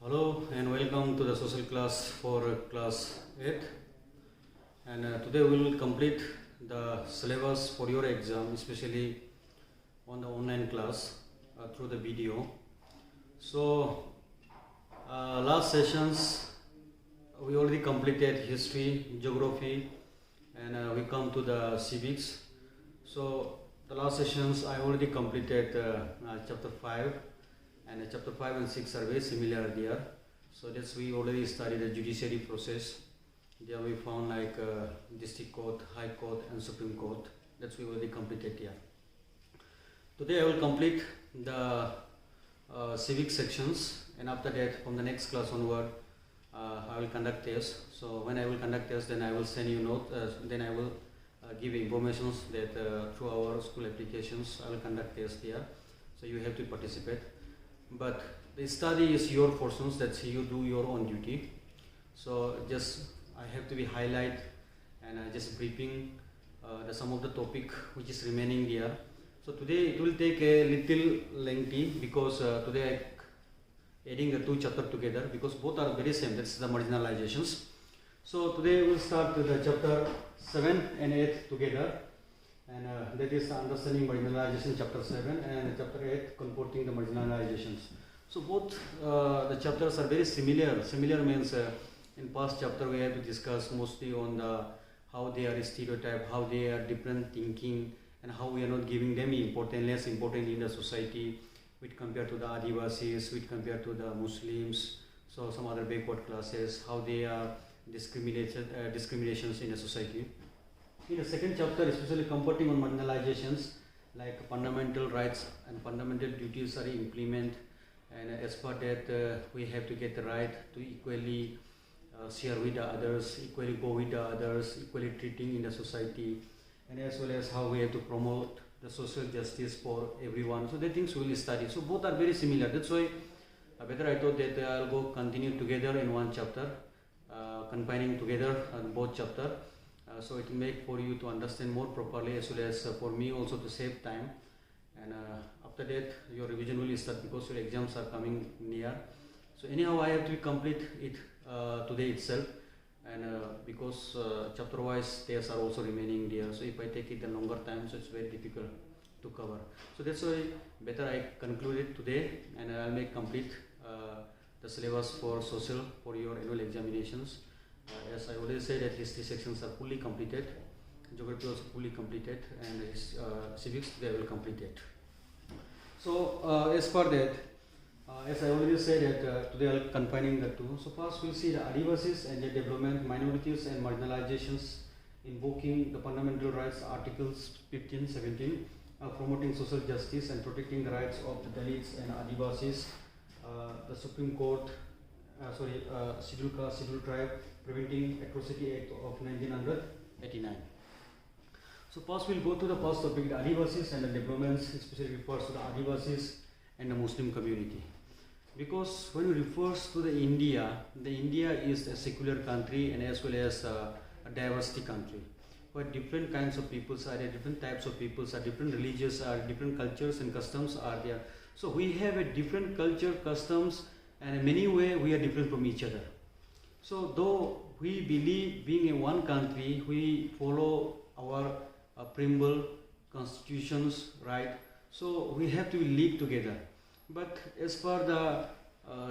Hello and welcome to the social class for class 8, and today we will complete the syllabus for your exam, especially on the online class through the video. So last sessions we already completed history, geography, and we come to the civics. So the last sessions I already completed chapter 5, and chapter 5 and 6 are very similar there. So that's we already studied the judiciary process. There we found like district court, high court and supreme court. That's we already completed here. Today I will complete the civic sections, and after that from the next class onward I will conduct tests. So when I will conduct tests, then I will send you note, then I will give informations that through our school applications I will conduct tests here. So you have to participate. But the study is your portions, that you do your own duty. So just I have to be highlight and just briefing some of the topic which is remaining there. So today it will take a little lengthy because today I adding the two chapters together because both are very same. That's the marginalizations. So today we will start with the chapter 7 and 8 together, and that is understanding marginalization chapter 7 and chapter 8 comporting the marginalizations. So both the chapters are very similar. Similar means in past chapter we have to discuss mostly on the how they are stereotyped, how they are different thinking, and how we are not giving them less important in the society with compared to the Adivasis, with compared to the Muslims, so some other backward classes, how they are discriminations in the society. In the second chapter, especially comforting on marginalizations, like fundamental rights and fundamental duties are implemented, and as per that we have to get the right to equally share with the others, equally go with the others, equally treating in the society, and as well as how we have to promote the social justice for everyone. So the things we will study. So both are very similar. That's why better I thought that I'll go continue together in one chapter, combining together both chapter. So it will make for you to understand more properly, as well as for me also to save time. And after that your revision will start because your exams are coming near. So anyhow I have to complete it today itself, and because chapter wise tests are also remaining there, so if I take it a longer time, so it's very difficult to cover. So that's why better I conclude it today, and I'll make complete the syllabus for social for your annual examinations. As I already said that history sections are fully completed, geography also fully completed, and civics they will complete it. So as for that, as I already said that today I'll confining the two. So first we'll see the Adivasis and their development, minorities and marginalizations, invoking the fundamental rights articles 15, 17, promoting social justice and protecting the rights of the Dalits and Adivasis, the Supreme Court, scheduled caste, scheduled tribe, Preventing Atrocity Act of 1989. So first we'll go to the first topic, the Adivasis and the developments, especially refers to the Adivasis and the Muslim community. Because when it refers to the India is a secular country and as well as a diversity country, where different kinds of peoples are there, different types of peoples are, different religions are, different cultures and customs are there. So we have a different culture, customs, and in many ways we are different from each other. So though we believe being in one country, we follow our preamble, constitutions, right? So we have to live together. But as per the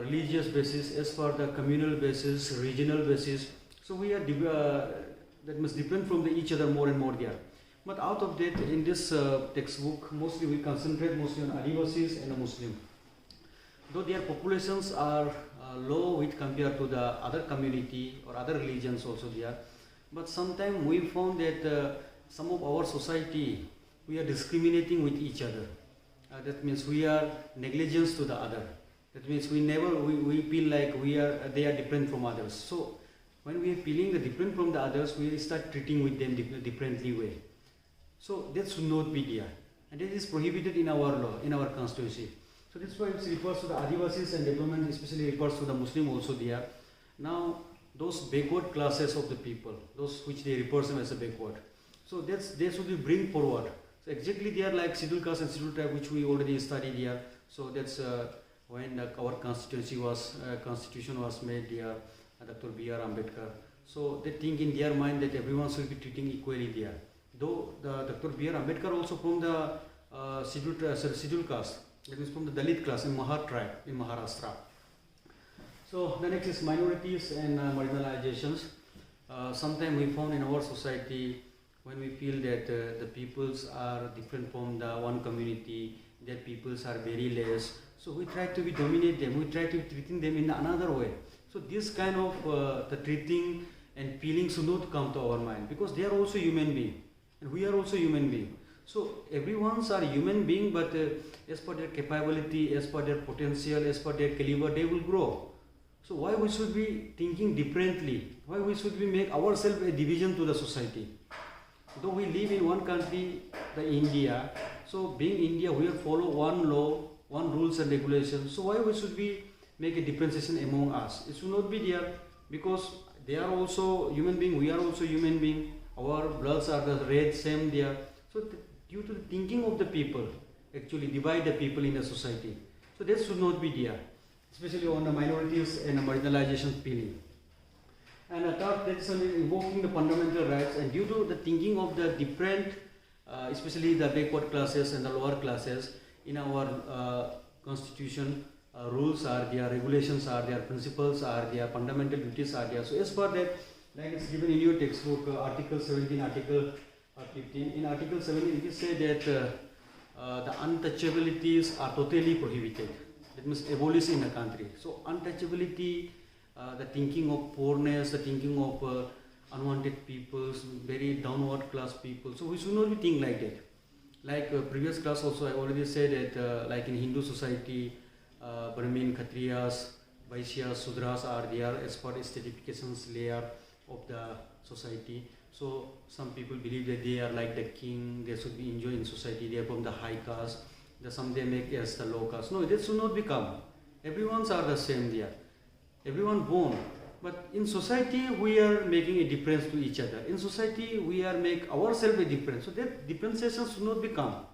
religious basis, as per the communal basis, regional basis, so we are that must different from each other more and more there. But out of that, in this textbook, mostly we concentrate mostly on Adivasis and the Muslim. Though their populations are low with compared to the other community or other religions also there, but sometimes we found that some of our society we are discriminating with each other. That means we are negligence to the other. That means we feel like they are different from others. So when we are feeling the different from the others, we start treating with them differently way. So that should not be there, and that is prohibited in our law, in our constitution. So that's why it refers to the Adivasis and development, especially refers to the Muslim also there. Now those backward classes of the people, those which they refer them as a backward, so they should be bring forward. So exactly they are like scheduled caste and scheduled tribe, which we already studied here. So that's when our constitution was made, dear Dr. B.R. Ambedkar. So they think in their mind that everyone should be treating equally there. Though the Dr. B.R. Ambedkar also from the scheduled caste, that is from the Dalit class in Mahar tribe in Maharashtra. So the next is minorities and marginalizations. Sometimes we found in our society when we feel that the peoples are different from the one community, that peoples are very less. So we try to dominate them, we try to treating them in another way. So this kind of the treating and feeling should not come to our mind, because they are also human being and we are also human being. So everyone's are human being, but as per their capability, as per their potential, as per their caliber, they will grow. So why we should be thinking differently? Why we should we make ourselves a division to the society? Though we live in one country, the India, so being India, we will follow one law, one rules and regulations. So why we should we make a differentiation among us? It should not be there, because they are also human being, we are also human being. Our bloods are the red, same there. So due to the thinking of the people, actually divide the people in the society. So that should not be there, especially on the minorities and the marginalization feeling. And the third, that is invoking the fundamental rights, and due to the thinking of the different, especially the backward classes and the lower classes, in our constitution, rules are there, regulations are there, principles are there, fundamental duties are there. So as per that, like it's given in your textbook, Article 17, Article 15. In Article 17, it is said that the untouchabilities are totally prohibited. That means abolished in the country. So untouchability, the thinking of poorness, the thinking of unwanted peoples, very downward class people. So we should not be think like that. Like previous class also, I already said that like in Hindu society, Brahmin, Kshatriyas, Vaishyas, Sudras are there as per stratifications layer of the society. So some people believe that they are like the king, they should be enjoyed in society, they are from the high caste, some they make as the low caste. No, that should not become. Everyone's are the same there. Everyone born. But in society we are making a difference to each other. In society we are make ourselves a difference. So that differentiation should not become.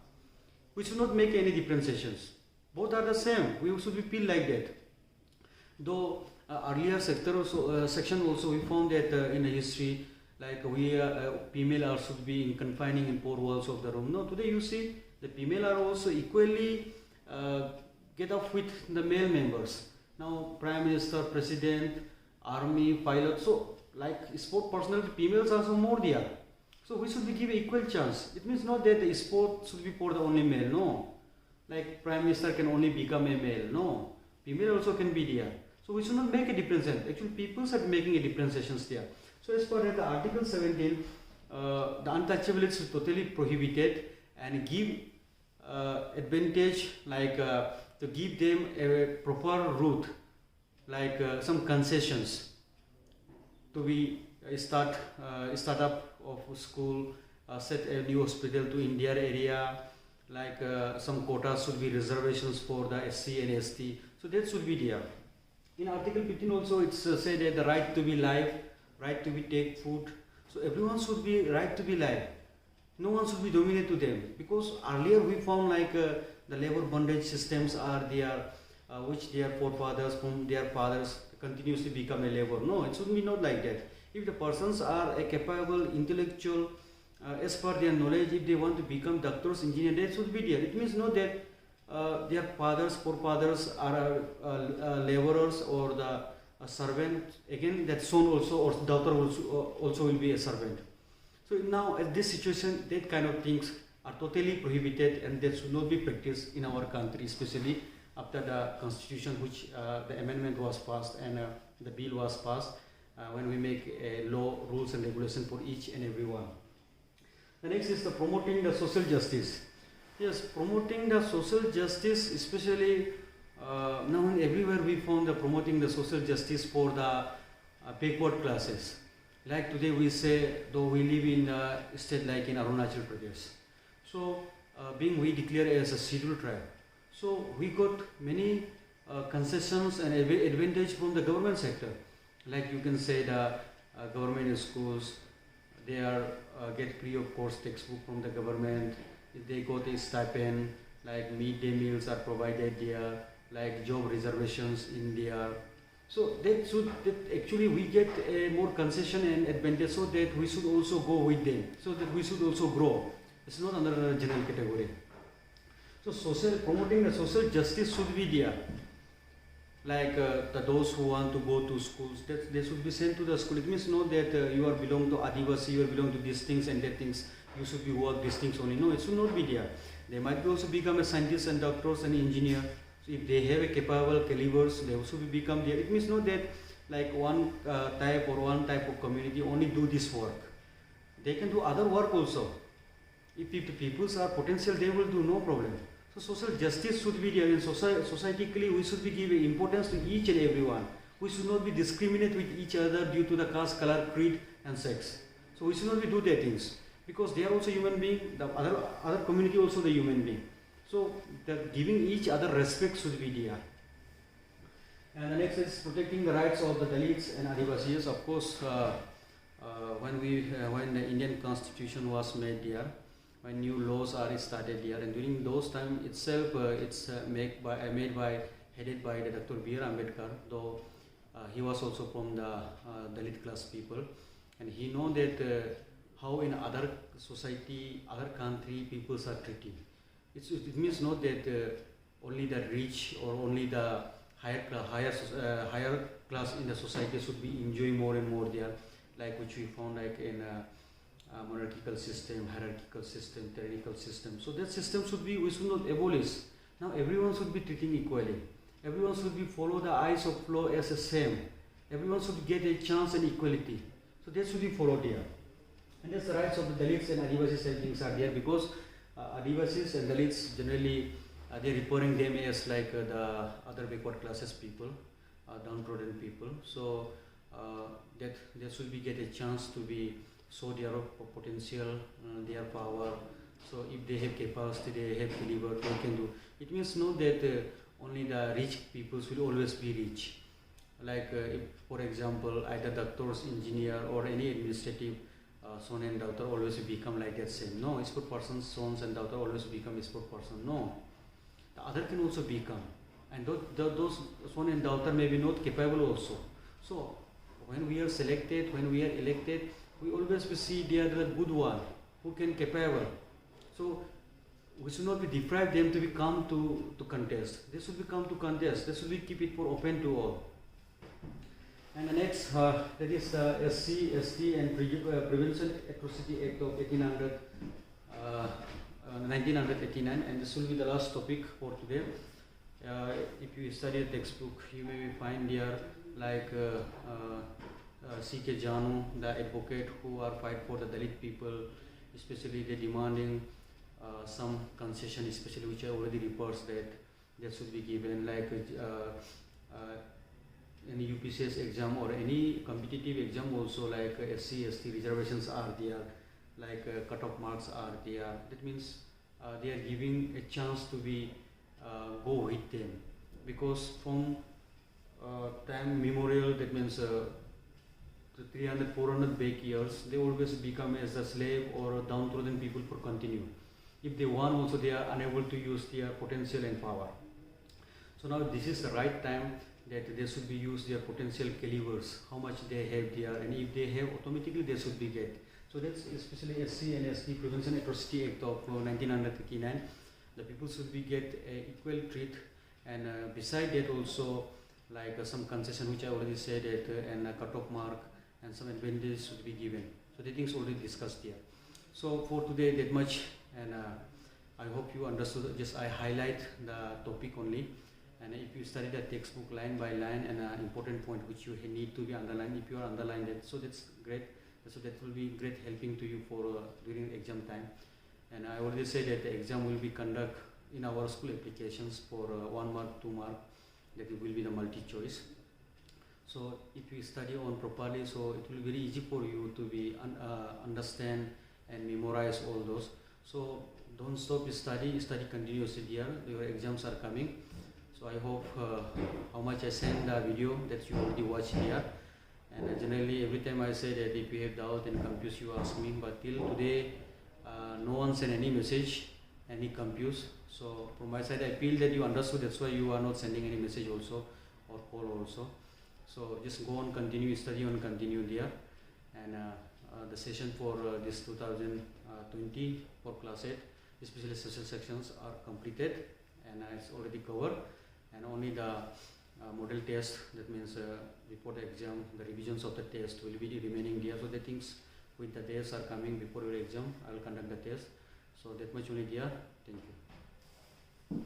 We should not make any differentiations. Both are the same. We should be feel like that. Though earlier section also we found that in the history, like we female are should be in confining in four walls of the room. No, today you see the female are also equally get up with the male members. Now Prime Minister, President, Army, pilot. So like sport personality, females are also more there. So we should be give equal chance. It means not that the sport should be for the only male. No, like Prime Minister can only become a male. No, female also can be there. So we should not make a differentiation. Actually, people are making a differentiation there. So as per the Article 17, the untouchability is totally prohibited, and give advantage like to give them a proper route, like some concessions to be start up of school, set a new hospital to in their area, like some quotas should be reservations for the SC and ST. So that should be there. In Article 15 also it's said that the right to be live, right to be take food. So everyone should be right to be live. No one should be dominant to them, because earlier we found like the labor bondage systems are there, which their forefathers from their fathers continuously become a labor. No, it should be not like that. If the persons are a capable intellectual, as per their knowledge, if they want to become doctors, engineers, that should be there. It means not that their fathers, forefathers are laborers or the servant. Again, that son also or daughter also will be a servant. So now at this situation, that kind of things are totally prohibited, and that should not be practiced in our country, especially after the constitution, which the amendment was passed and the bill was passed, when we make a law, rules and regulation for each and every one. The next is the promoting the social justice. Yes, promoting the social justice, especially now and everywhere we found the promoting the social justice for the backward classes. Like today we say, though we live in a state like in Arunachal Pradesh. So being we declare as a scheduled tribe, so we got many concessions and advantage from the government sector. Like you can say the government schools, they are get free of course textbook from the government. If they got a stipend, like midday meals are provided there, like job reservations in their. So that actually we get a more concession and advantage, so that we should also go with them, so that we should also grow. It's not under a general category. So promoting the social justice should be there. Like those who want to go to schools, that they should be sent to the school. It means not that you are belong to Adivasi, you are belong to these things and that things, you should be work these things only. No, it should not be there. They might also become a scientist and doctors and engineer. So if they have a capable calibers, they also become there. It means not that like one type or one type of community only do this work. They can do other work also. If the peoples are potential, they will do no problem. So social justice should be there. In societally, we should be giving importance to each and everyone. We should not be discriminate with each other due to the caste, color, creed, and sex. So we should not be do that things, because they are also human being. The other community also the human being. So the giving each other respect should be there. And the next is protecting the rights of the Dalits and Adivasis. Of course, when the Indian Constitution was made there, when new laws are started there, and during those time itself, it's headed by the Dr. B.R. Ambedkar, though he was also from the Dalit class people, and he know that how in other society, other country, peoples are treated. It means not that only the rich or only the higher class in the society should be enjoying more and more there, like which we found like in monarchical system, hierarchical system, tyrannical system. So that system we should not abolish. Now everyone should be treating equally. Everyone should be follow the eyes of law as the same. Everyone should get a chance and equality. So that should be followed here. And that's the rights of the Dalits and Adivasis and things are there, because Adivasis and Dalits generally they're referring them as like the other backward classes people, downtrodden people. So that they should be get a chance to be show their potential, their power. So if they have capacity, they have delivered, they can do. It means not that only the rich peoples will always be rich. Like if, for example, either doctors, engineer, or any administrative son and daughter always become like that same. No, expert person's sons and daughter always become expert person. No, the other can also become, and those son and daughter may be not capable also. So when we are selected, when we are elected, we always see they are the good one who can capable. So we should not be deprived them to be come to contest. They should be come to contest. They should be keep it for open to all. And the next that is SC, ST and Prevention Atrocity Act of 1989, and this will be the last topic for today. If you study a textbook, you may find there like C.K. Janu, the advocate who are fight for the Dalit people, especially they demanding some concession, especially which I already reports that should be given, like any UPCS exam or any competitive exam also, like SC, ST reservations are there, like cut-off marks are there. That means they are giving a chance to be go with them, because from time memorial, that means the 300, 400 back years, they always become as a slave or a downtrodden people for continue. If they want also, they are unable to use their potential and power. So now this is the right time that they should be use their potential calibers, how much they have there, and if they have, automatically they should be get. So that's especially SC and ST Prevention Atrocity Act of 1989. The people should be get equal treat, and beside that also like some concession which I already said that, and a cut-off mark and some advantages should be given. So the things already discussed here. So for today that much, and I hope you understood. Just I highlight the topic only, and if you study the textbook line by line, and important point which you need to be underlined, if you are underlined that, so that's great. So that will be great helping to you for during exam time. And I already said that the exam will be conduct in our school applications for 1 mark, 2 mark, that it will be the multi-choice. So if you study on properly, so it will be very easy for you to be understand and memorize all those. So don't stop study continuously here. Your exams are coming. So I hope how much I send the video that you already watch here. And generally every time I say that if you have doubt and confused, you ask me. But till today, no one sent any message any confused. So from my side, I feel that you understood. That's why you are not sending any message also or call also. So just go on, continue study on, continue there. And the session for this 2020 for class 8, especially social sections, are completed and it's already covered. And only the model test, that means before the exam, the revisions of the test will be remaining there. So the things with the days are coming before your exam, I will conduct the test. So that much only there. Thank you.